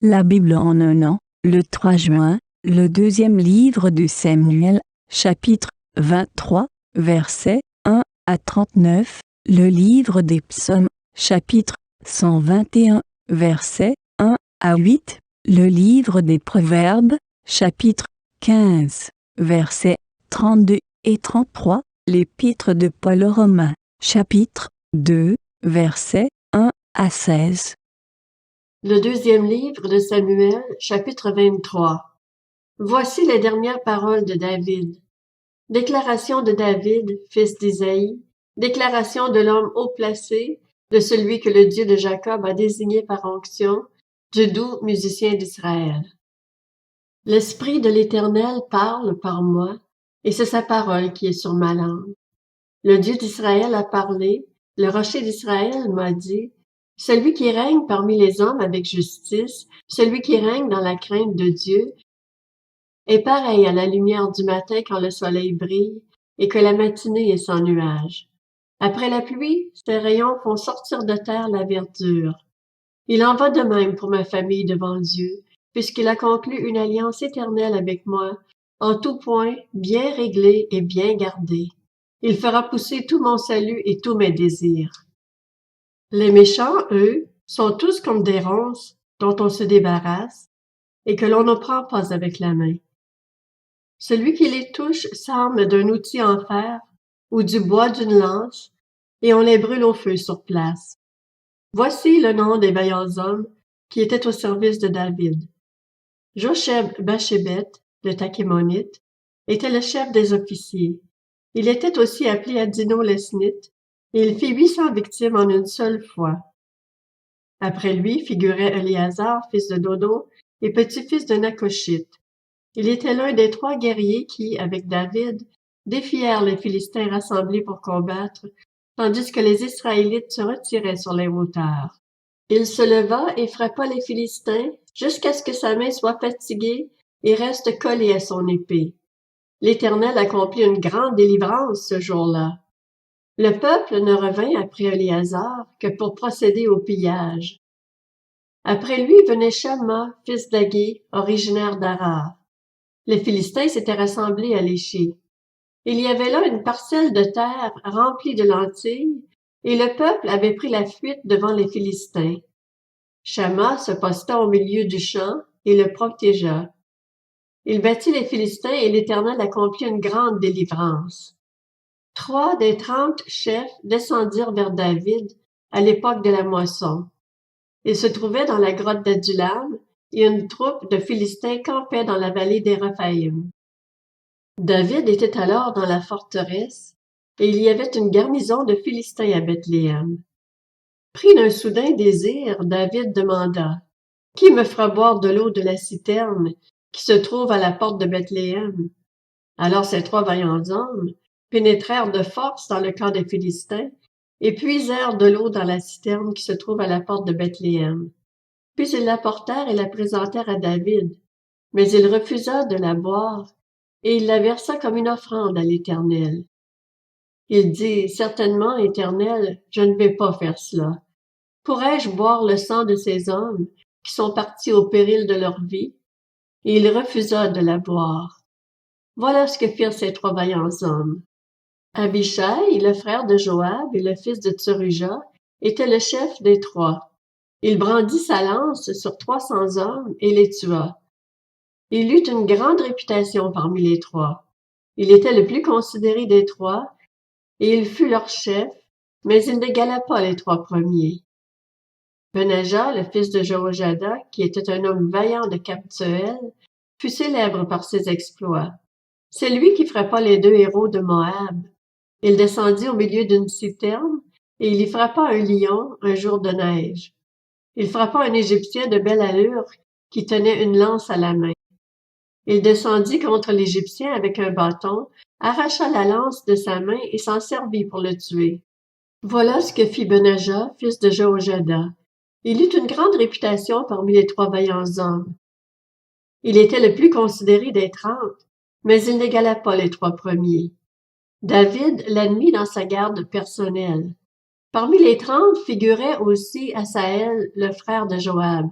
La Bible en un an, le 3 juin, le deuxième livre de Samuel, chapitre 23, versets 1 à 39, le livre des psaumes, chapitre 121, versets 1 à 8, le livre des proverbes, chapitre 15, versets 32 et 33, l'épître de Paul aux Romains, chapitre 2, versets 1 à 16. Le deuxième livre de Samuel, chapitre 23. Voici les dernières paroles de David. Déclaration de David, fils d'Isaïe, déclaration de l'homme haut placé, de celui que le Dieu de Jacob a désigné par onction, du doux musicien d'Israël. L'Esprit de l'Éternel parle par moi, et c'est sa parole qui est sur ma langue. Le Dieu d'Israël a parlé, le rocher d'Israël m'a dit, celui qui règne parmi les hommes avec justice, celui qui règne dans la crainte de Dieu, est pareil à la lumière du matin quand le soleil brille et que la matinée est sans nuage. Après la pluie, ses rayons font sortir de terre la verdure. Il en va de même pour ma famille devant Dieu, puisqu'il a conclu une alliance éternelle avec moi, en tout point bien réglée et bien gardée. Il fera pousser tout mon salut et tous mes désirs. Les méchants, eux, sont tous comme des ronces dont on se débarrasse et que l'on ne prend pas avec la main. Celui qui les touche s'arme d'un outil en fer ou du bois d'une lance, et on les brûle au feu sur place. Voici le nom des vaillants hommes qui étaient au service de David. Josheb-Bashébeth, le Takémonite, était le chef des officiers. Il était aussi appelé Adino Lesnite, et il fit 800 victimes en une seule fois. Après lui figurait Éléazar, fils de Dodo, et petit-fils de Nakoshite. Il était l'un des 3 guerriers qui, avec David, défièrent les Philistins rassemblés pour combattre, tandis que les Israélites se retiraient sur les hauteurs. Il se leva et frappa les Philistins jusqu'à ce que sa main soit fatiguée et reste collée à son épée. L'Éternel accomplit une grande délivrance ce jour-là. Le peuple ne revint après Éléazar que pour procéder au pillage. Après lui venait Shamma, fils d'Agé, originaire d'Arar. Les Philistins s'étaient rassemblés à l'éché. Il y avait là une parcelle de terre remplie de lentilles, et le peuple avait pris la fuite devant les Philistins. Shamma se posta au milieu du champ et le protégea. Il battit les Philistins et l'Éternel accomplit une grande délivrance. 3 des 30 chefs descendirent vers David à l'époque de la moisson. Ils se trouvaient dans la grotte d'Adullam, et une troupe de Philistins campait dans la vallée des Rephaïm. David était alors dans la forteresse, et il y avait une garnison de Philistins à Bethléem. Pris d'un soudain désir, David demanda, « Qui me fera boire de l'eau de la citerne qui se trouve à la porte de Bethléem? » Alors ces 3 vaillants hommes pénétrèrent de force dans le camp des Philistins et puisèrent de l'eau dans la citerne qui se trouve à la porte de Bethléem. Puis ils l'apportèrent et la présentèrent à David, mais il refusa de la boire, et il la versa comme une offrande à l'Éternel. Il dit, « Certainement, Éternel, je ne vais pas faire cela. Pourrais-je boire le sang de ces hommes qui sont partis au péril de leur vie? » Et il refusa de la boire. Voilà ce que firent ces 3 vaillants hommes. Abishai, le frère de Joab et le fils de Tsurujah, était le chef des 3. Il brandit sa lance sur 300 hommes et les tua. Il eut une grande réputation parmi les 3. Il était le plus considéré des 3, et il fut leur chef, mais il n'égala pas les 3 premiers. Benaja, le fils de Jehoiada, qui était un homme vaillant de Kabtsuel, fut célèbre par ses exploits. C'est lui qui frappa les 2 héros de Moab. Il descendit au milieu d'une citerne, et il y frappa un lion un jour de neige. Il frappa un Égyptien de belle allure qui tenait une lance à la main. Il descendit contre l'Égyptien avec un bâton, arracha la lance de sa main et s'en servit pour le tuer. Voilà ce que fit Benaja, fils de Jehoiada. Il eut une grande réputation parmi les 3 vaillants hommes. Il était le plus considéré des 30, mais il n'égala pas les 3 premiers. David l'admit dans sa garde personnelle. Parmi les 30 figurait aussi Asaël, le frère de Joab.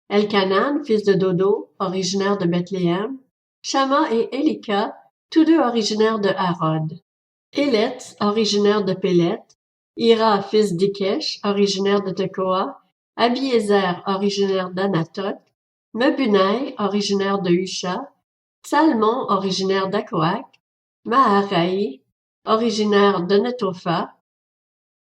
Elkanan, fils de Dodo, originaire de Bethléem, Shama et Elika, tous deux originaires de Harod. Életz, originaire de Pélet, Ira, fils d'Ikesh, originaire de Tekoa, Abiézer, originaire d'Anatoth, Mebunai, originaire de Husha, Salmon, originaire d'Akoak, Maharaï, originaire de Netopha,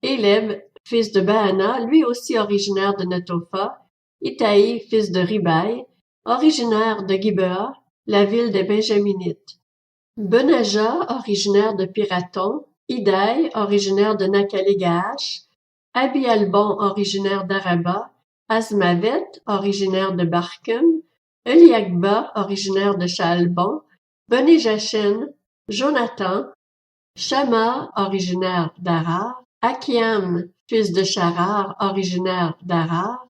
Éleb, fils de Baana, lui aussi originaire de Netopha, Itaï, fils de Ribaï, originaire de Gibea, la ville des Benjaminites. Benaja, originaire de Piraton, Idaï, originaire de Nakali-Gaash, Abi-Albon, originaire d'Araba, Azmavet, originaire de Barkum, Eliakba, originaire de Shaalbon, Beni Jachen, Jonathan, Shama, originaire d'Arar, Akiam, fils de Sharar, originaire d'Arar,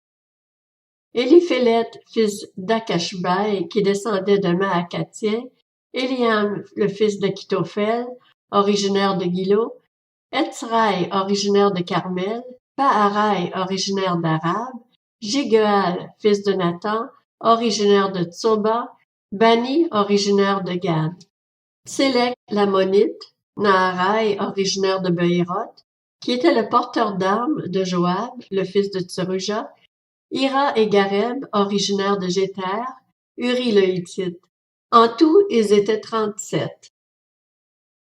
Éliphélet, fils d'Akashbaï, qui descendait de Maacatien, Éliam, le fils d'Akitophel, originaire de Gilo, Etzraï, originaire de Carmel, Paharaï, originaire d'Arab, Jigual, fils de Nathan, originaire de Tsoba, Bani, originaire de Gad, Tsélek, l'Ammonite, Naharaï, originaire de Beéroth, qui était le porteur d'armes de Joab, le fils de Tseruja, Ira et Gareb, originaires de Jéter, Uri le Hittite. En tout, ils étaient 37.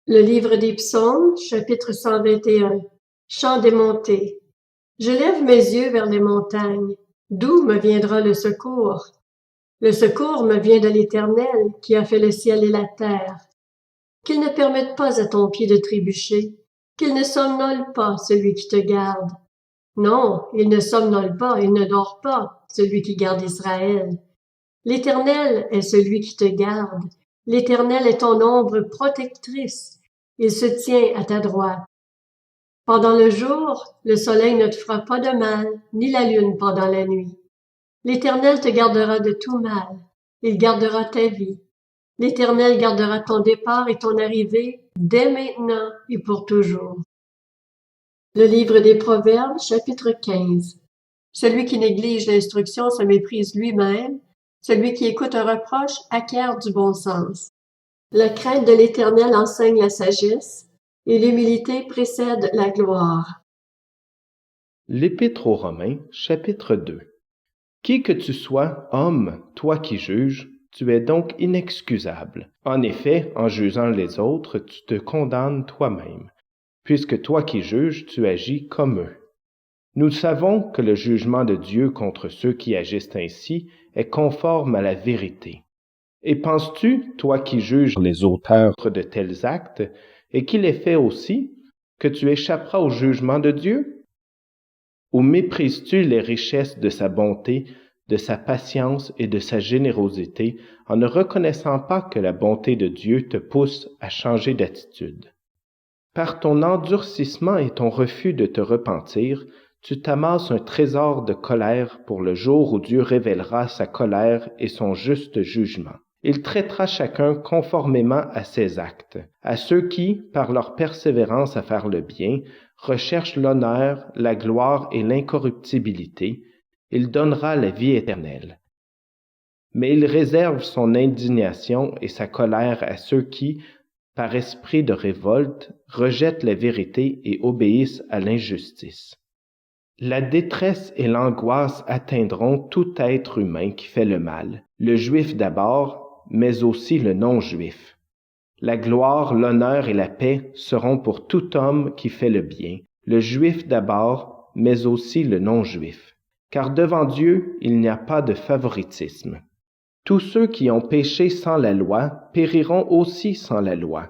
Le livre des Psaumes, chapitre 121. Chant des montées. Je lève mes yeux vers les montagnes. D'où me viendra le secours? Le secours me vient de l'Éternel, qui a fait le ciel et la terre. Qu'il ne permette pas à ton pied de trébucher, qu'il ne somnole pas celui qui te garde. Non, il ne somnole pas, il ne dort pas, celui qui garde Israël. L'Éternel est celui qui te garde. L'Éternel est ton ombre protectrice. Il se tient à ta droite. Pendant le jour, le soleil ne te fera pas de mal, ni la lune pendant la nuit. L'Éternel te gardera de tout mal. Il gardera ta vie. L'Éternel gardera ton départ et ton arrivée dès maintenant et pour toujours. Le livre des Proverbes, chapitre 15. Celui qui néglige l'instruction se méprise lui-même. Celui qui écoute un reproche acquiert du bon sens. La crainte de l'Éternel enseigne la sagesse, et l'humilité précède la gloire. L'Épître aux Romains, chapitre 2. Qui que tu sois, homme, toi qui juges, tu es donc inexcusable. En effet, en jugeant les autres, tu te condamnes toi-même, puisque toi qui juges, tu agis comme eux. Nous savons que le jugement de Dieu contre ceux qui agissent ainsi est conforme à la vérité. Et penses-tu, toi qui juges les auteurs de tels actes, et qui les fait aussi, que tu échapperas au jugement de Dieu? Ou méprises-tu les richesses de sa bonté, de sa patience et de sa générosité, en ne reconnaissant pas que la bonté de Dieu te pousse à changer d'attitude? Par ton endurcissement et ton refus de te repentir, tu t'amasses un trésor de colère pour le jour où Dieu révélera sa colère et son juste jugement. Il traitera chacun conformément à ses actes. À ceux qui, par leur persévérance à faire le bien, recherchent l'honneur, la gloire et l'incorruptibilité, il donnera la vie éternelle. Mais il réserve son indignation et sa colère à ceux qui, par esprit de révolte, rejettent la vérité et obéissent à l'injustice. La détresse et l'angoisse atteindront tout être humain qui fait le mal, le juif d'abord, mais aussi le non-juif. La gloire, l'honneur et la paix seront pour tout homme qui fait le bien, le juif d'abord, mais aussi le non-juif. Car devant Dieu, il n'y a pas de favoritisme. Tous ceux qui ont péché sans la loi périront aussi sans la loi,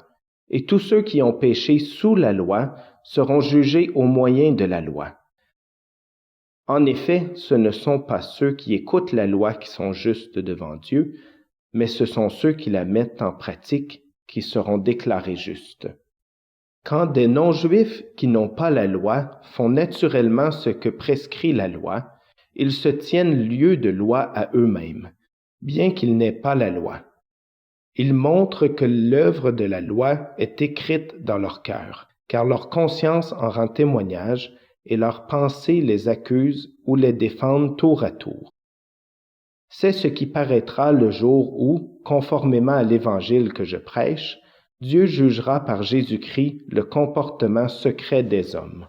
et tous ceux qui ont péché sous la loi seront jugés au moyen de la loi. En effet, ce ne sont pas ceux qui écoutent la loi qui sont justes devant Dieu, mais ce sont ceux qui la mettent en pratique qui seront déclarés justes. Quand des non-juifs qui n'ont pas la loi font naturellement ce que prescrit la loi, ils se tiennent lieu de loi à eux-mêmes, bien qu'ils n'aient pas la loi. Ils montrent que l'œuvre de la loi est écrite dans leur cœur, car leur conscience en rend témoignage et leurs pensées les accusent ou les défendent tour à tour. C'est ce qui paraîtra le jour où, conformément à l'Évangile que je prêche, Dieu jugera par Jésus-Christ le comportement secret des hommes.